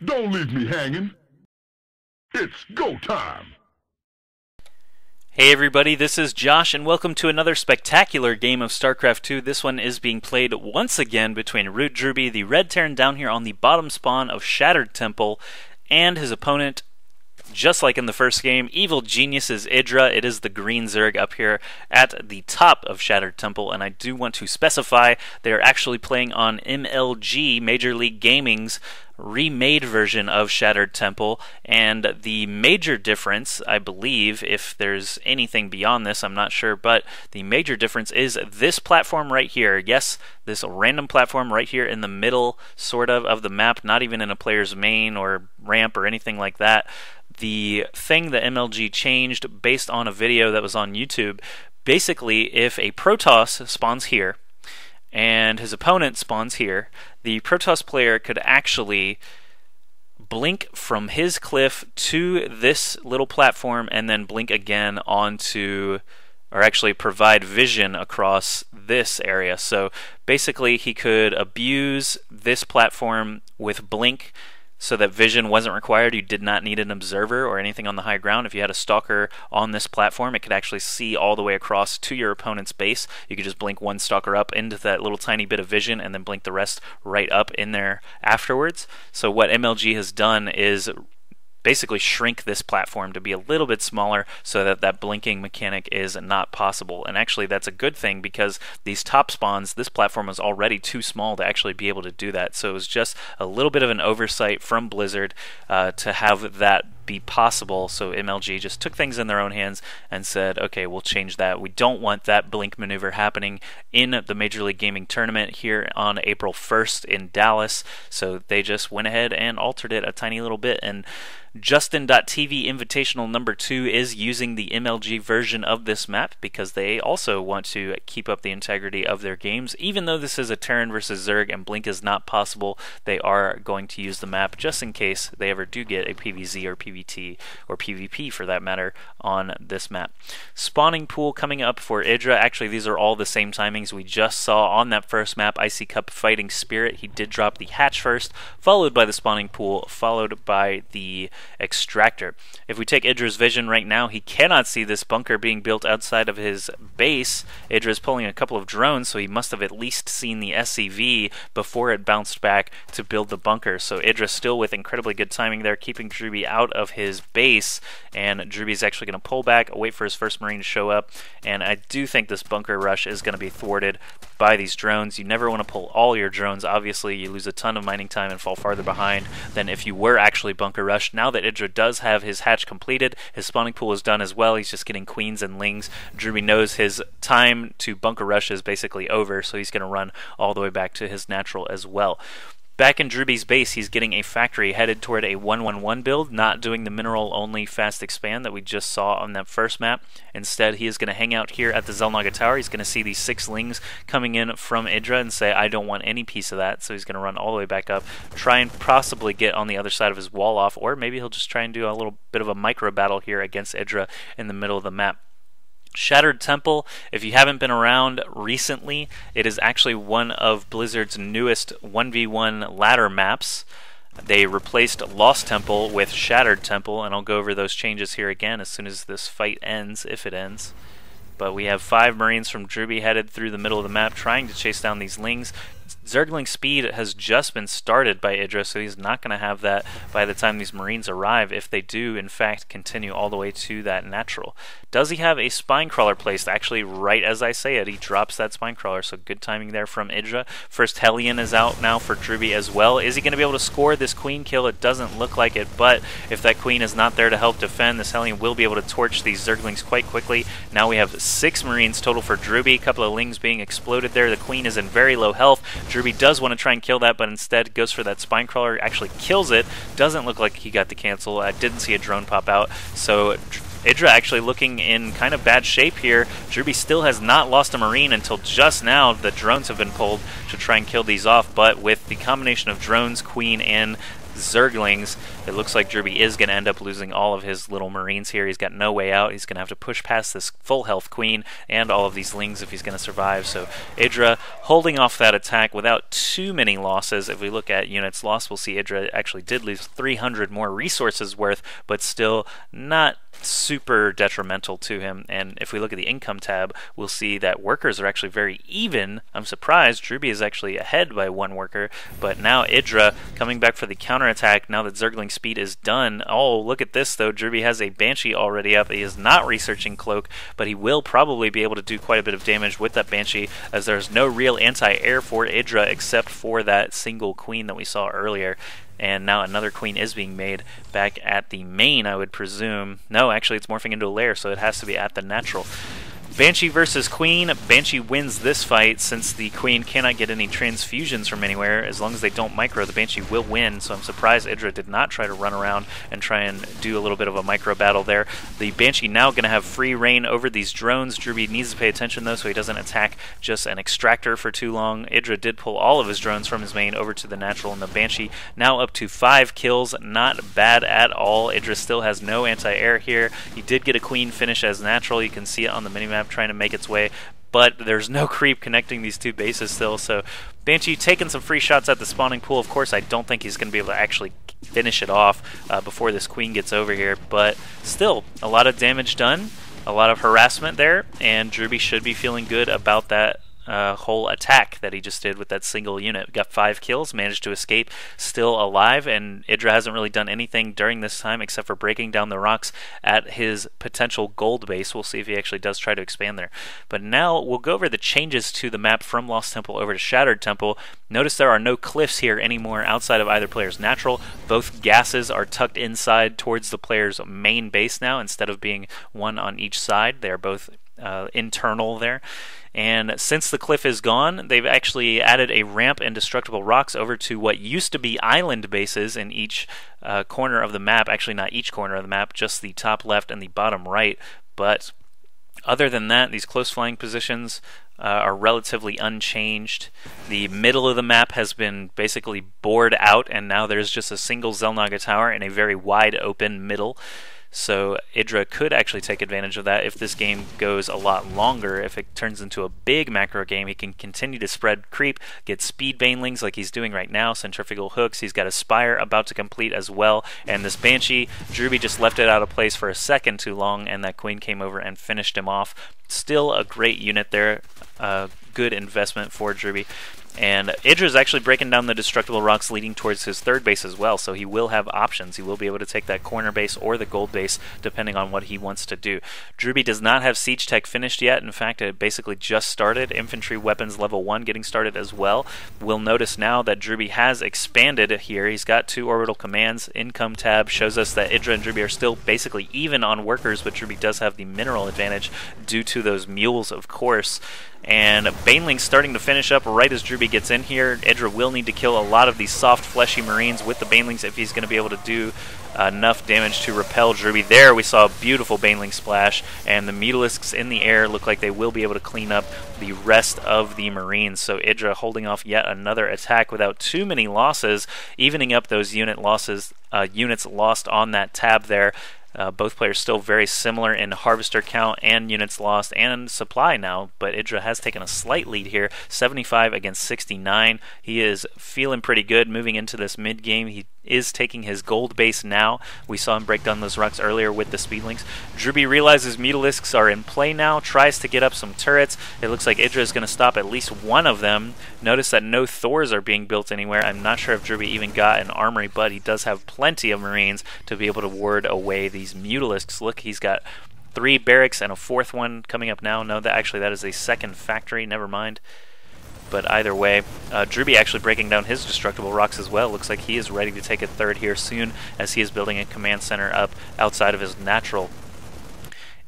Don't leave me hanging. It's go time. Hey everybody, this is Josh, and welcome to another spectacular game of StarCraft 2. This one is being played once again between drewbie, the red Terran down here on the bottom spawn of Shattered Temple, and his opponent, just like in the first game, Evil Genius's IdrA. It is the green Zerg up here at the top of Shattered Temple, and I do want to specify they are actually playing on MLG, Major League Gaming's remade version of Shattered Temple, and the major difference, I believe, if there's anything beyond this, I'm not sure, but the major difference is this platform right here. Yes, this random platform right here in the middle, sort of the map, not even in a player's main or ramp or anything like that. The thing that MLG changed based on a video that was on YouTube, basically if a Protoss spawns here and his opponent spawns here, the Protoss player could actually blink from his cliff to this little platform and then blink again onto, or actually provide vision across this area. So basically he could abuse this platform with blink so that vision wasn't required. You did not need an observer or anything on the high ground. If you had a stalker on this platform, it could actually see all the way across to your opponent's base. You could just blink one stalker up into that little tiny bit of vision and then blink the rest right up in there afterwards. So what MLG has done is basically shrink this platform to be a little bit smaller so that that blinking mechanic is not possible. And actually that's a good thing, because these top spawns, this platform was already too small to actually be able to do that. So it was just a little bit of an oversight from Blizzard to have that be possible. So MLG just took things in their own hands and said, okay, we'll change that. We don't want that blink maneuver happening in the Major League Gaming tournament here on April 1st in Dallas. So they just went ahead and altered it a tiny little bit. And Justin.tv Invitational number 2 is using the MLG version of this map because they also want to keep up the integrity of their games. Even though this is a Terran versus Zerg and blink is not possible, they are going to use the map just in case they ever do get a PvZ or PvT or PvP for that matter on this map. Spawning pool coming up for IdrA. Actually, these are all the same timings we just saw on that first map, Icy Cup Fighting Spirit. He did drop the hatch first, followed by the spawning pool, followed by the extractor. If we take IdrA's vision right now, he cannot see this bunker being built outside of his base. IdrA is pulling a couple of drones, so he must have at least seen the SCV before it bounced back to build the bunker. So IdrA still with incredibly good timing there, keeping drewbie out of his base, and drewbie is actually going to pull back, wait for his first marine to show up, and I do think this bunker rush is going to be thwarted by these drones. You never want to pull all your drones. Obviously, you lose a ton of mining time and fall farther behind than if you were actually bunker rushed. Now that IdrA does have his hatch completed, his spawning pool is done as well. He's just getting queens and lings. drewbie knows his time to bunker rush is basically over, so he's going to run all the way back to his natural as well. Back in drewbie's base, he's getting a factory headed toward a 1-1-1 build, not doing the mineral-only fast expand that we just saw on that first map. Instead, he is going to hang out here at the Xel'Naga Tower. He's going to see these 6 lings coming in from IdrA and say, I don't want any piece of that. So he's going to run all the way back up, try and possibly get on the other side of his wall off, or maybe he'll just try and do a little bit of a micro battle here against IdrA in the middle of the map. Shattered Temple, if you haven't been around recently, it is actually one of Blizzard's newest 1v1 ladder maps. They replaced Lost Temple with Shattered Temple, and I'll go over those changes here again as soon as this fight ends, if it ends. But we have 5 Marines from drewbie headed through the middle of the map trying to chase down these lings. Zergling speed has just been started by IdrA, so he's not going to have that by the time these Marines arrive, if they do, in fact, continue all the way to that natural. Does he have a spine crawler placed? Actually, right as I say it, he drops that spine crawler, so good timing there from IdrA. First Hellion is out now for drewbie as well. Is he going to be able to score this queen kill? It doesn't look like it, but if that queen is not there to help defend, this Hellion will be able to torch these Zerglings quite quickly. Now we have 6 Marines total for drewbie, a couple of lings being exploded there. The queen is in very low health. drewbie does want to try and kill that, but instead goes for that spine crawler, actually kills it. Doesn't look like he got the cancel. I didn't see a drone pop out, so IdrA actually looking in kind of bad shape here. drewbie still has not lost a Marine until just now. The drones have been pulled to try and kill these off, but with the combination of drones, queen, and Zerglings. It looks like drewbie is going to end up losing all of his little Marines here. He's got no way out. He's going to have to push past this full health Queen and all of these Lings if he's going to survive. So IdrA holding off that attack without too many losses. If we look at units lost, we'll see IdrA actually did lose 300 more resources worth, but still not super detrimental to him. And if we look at the income tab, we'll see that workers are actually very even. I'm surprised drewbie is actually ahead by 1 worker, but now IdrA coming back for the counterattack now that Zergling speed is done. Oh, look at this though. drewbie has a Banshee already up. He is not researching Cloak, but he will probably be able to do quite a bit of damage with that Banshee, as there's no real anti-air for IdrA except for that single Queen that we saw earlier. And now another Queen is being made back at the main, I would presume. No, actually it's morphing into a lair, so it has to be at the natural. Banshee versus Queen. Banshee wins this fight since the Queen cannot get any transfusions from anywhere. As long as they don't micro, the Banshee will win, so I'm surprised IdrA did not try to run around and try and do a little bit of a micro battle there. The Banshee now going to have free reign over these drones. drewbie needs to pay attention though so he doesn't attack just an extractor for too long. IdrA did pull all of his drones from his main over to the natural, and the Banshee now up to 5 kills. Not bad at all. IdrA still has no anti-air here. He did get a Queen finish as natural. You can see it on the minimap trying to make its way, but there's no creep connecting these 2 bases still, so Banshee taking some free shots at the spawning pool. Of course, I don't think he's going to be able to actually finish it off before this Queen gets over here, but still, a lot of damage done, a lot of harassment there, and drewbie should be feeling good about that whole attack that he just did with that single unit. Got 5 kills, managed to escape, still alive, and IdrA hasn't really done anything during this time except for breaking down the rocks at his potential gold base. We'll see if he actually does try to expand there. But now we'll go over the changes to the map from Lost Temple over to Shattered Temple. Notice there are no cliffs here anymore outside of either player's natural. Both gases are tucked inside towards the player's main base now instead of being one on each side. They're both internal there. And since the cliff is gone, they've actually added a ramp and destructible rocks over to what used to be island bases in each corner of the map. Actually, not each corner of the map, just the top left and the bottom right. But other than that, these close flying positions are relatively unchanged. The middle of the map has been basically bored out, and now there's just a single Xel'Naga tower in a very wide open middle. So IdrA could actually take advantage of that if this game goes a lot longer. If it turns into a big macro game, he can continue to spread creep, get speed banelings like he's doing right now, centrifugal hooks. He's got a Spire about to complete as well. And this Banshee, drewbie just left it out of place for a second too long, and that Queen came over and finished him off. Still a great unit there. Good investment for drewbie. And IdrA is actually breaking down the destructible rocks leading towards his 3rd base as well, so he will have options. He will be able to take that corner base or the gold base, depending on what he wants to do. drewbie does not have siege tech finished yet. In fact, it basically just started. Infantry weapons level 1 getting started as well. We'll notice now that drewbie has expanded here. He's got 2 orbital commands. Income tab shows us that IdrA and drewbie are still basically even on workers, but drewbie does have the mineral advantage due to those mules, of course. And Baneling's starting to finish up right as drewbie gets in here. IdrA will need to kill a lot of these soft, fleshy Marines with the Banelings if he's going to be able to do enough damage to repel drewbie. There we saw a beautiful Baneling splash, and the Mutalisks in the air look like they will be able to clean up the rest of the Marines. So IdrA holding off yet another attack without too many losses, evening up those units lost on that tab there. Both players still very similar in harvester count and units lost and supply now, but IdrA has taken a slight lead here, 75 against 69. He is feeling pretty good moving into this mid-game. He is taking his gold base now. We saw him break down those rocks earlier with the speedlings. drewbie realizes Mutalisks are in play now, tries to get up some turrets. It looks like IdrA is going to stop at least one of them. Notice that no Thors are being built anywhere. I'm not sure if drewbie even got an armory, but he does have plenty of Marines to be able to ward away these Mutalisks. Look, he's got 3 barracks and a 4th one coming up now. No, that is a 2nd factory. Never mind. But either way, drewbie actually breaking down his destructible rocks as well. Looks like he is ready to take a 3rd here soon as he is building a command center up outside of his natural.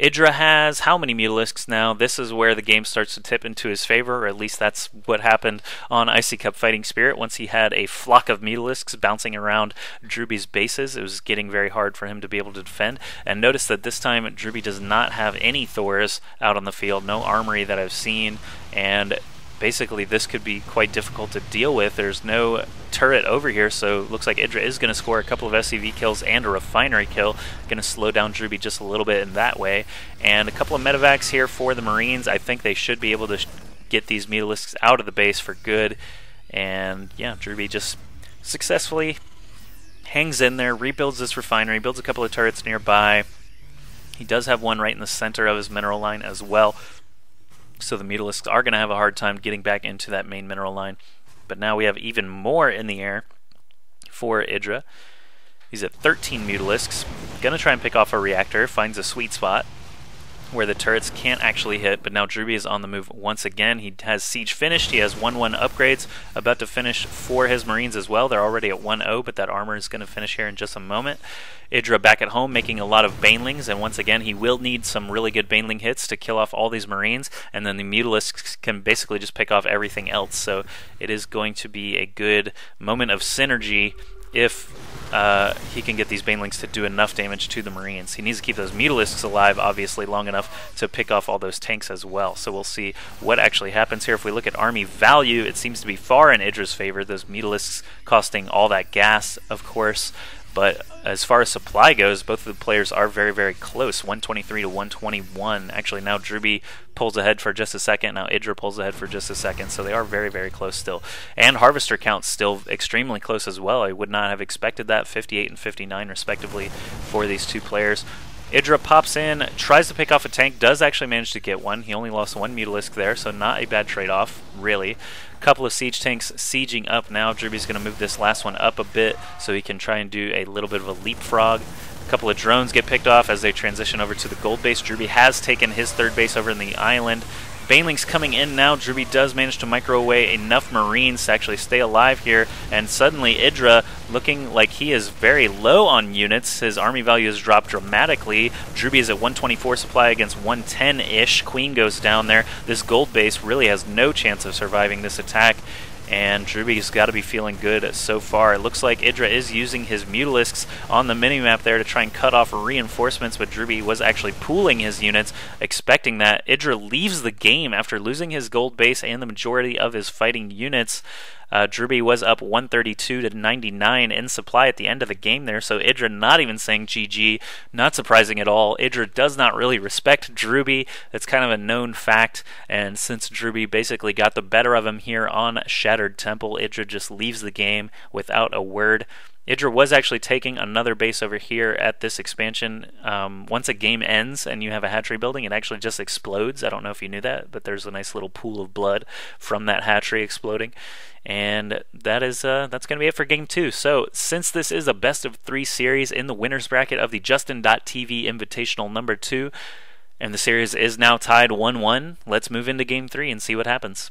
IdrA has how many Mutalisks now? This is where the game starts to tip into his favor, or at least that's what happened on Icy Cup Fighting Spirit. Once he had a flock of Mutalisks bouncing around drewbie's bases, it was getting very hard for him to be able to defend. And notice that this time drewbie does not have any Thors out on the field, no armory that I've seen, and basically this could be quite difficult to deal with. There's no turret over here, so it looks like IdrA is going to score a couple of SCV kills and a refinery kill. Going to slow down drewbie just a little bit in that way. And a couple of medevacs here for the Marines. I think they should be able to get these Mutalisks out of the base for good. And yeah, drewbie just successfully hangs in there, rebuilds this refinery, builds a couple of turrets nearby. He does have one right in the center of his mineral line as well. So the Mutalisks are going to have a hard time getting back into that main mineral line. But now we have even more in the air for IdrA. He's at 13 Mutalisks. Going to try and pick off a reactor. Finds a sweet spot where the turrets can't actually hit, but now drewbie is on the move once again. He has siege finished. He has 1-1 upgrades, about to finish for his Marines as well. They're already at 1-0, but that armor is going to finish here in just a moment. IdrA back at home making a lot of banelings, and once again he will need some really good baneling hits to kill off all these Marines, and then the Mutalisks can basically just pick off everything else. So it is going to be a good moment of synergy if he can get these banelings to do enough damage to the Marines. He needs to keep those Mutalisks alive, obviously, long enough to pick off all those tanks as well. So we'll see what actually happens here. If we look at army value, it seems to be far in IdrA's favor. Those Mutalisks costing all that gas, of course. But as far as supply goes, both of the players are very, very close, 123 to 121. Actually, now drewbie pulls ahead for just a second. Now IdrA pulls ahead for just a second. So they are very, very close still. And harvester count still extremely close as well. I would not have expected that, 58 and 59 respectively for these two players. IdrA pops in, tries to pick off a tank, does actually manage to get one. He only lost one Mutalisk there, so not a bad trade-off, really. Couple of siege tanks sieging up now. drewbie's going to move this last one up a bit so he can try and do a little bit of a leapfrog. A couple of drones get picked off as they transition over to the gold base. drewbie has taken his third base over in the island. Banelings coming in now. drewbie does manage to micro away enough Marines to actually stay alive here, and suddenly IdrA looking like he is very low on units. His army value has dropped dramatically. drewbie is at 124 supply against 110-ish. Queen goes down there. This gold base really has no chance of surviving this attack, and drewbie's got to be feeling good so far. It looks like IdrA is using his Mutalisks on the minimap there to try and cut off reinforcements, but drewbie was actually pooling his units, expecting that. IdrA leaves the game after losing his gold base and the majority of his fighting units. drewbie was up 132 to 99 in supply at the end of the game there, so IdrA not even saying GG. Not surprising at all. IdrA does not really respect drewbie. That's kind of a known fact, and since drewbie basically got the better of him here on Shattered Temple, IdrA just leaves the game without a word. IdrA was actually taking another base over here at this expansion. Once a game ends and you have a hatchery building, it actually just explodes. I don't know if you knew that, but there's a nice little pool of blood from that hatchery exploding. And that's going to be it for Game 2. So, since this is a best-of-3 series in the winner's bracket of the Justin.TV Invitational number 2, and the series is now tied 1-1, let's move into Game 3 and see what happens.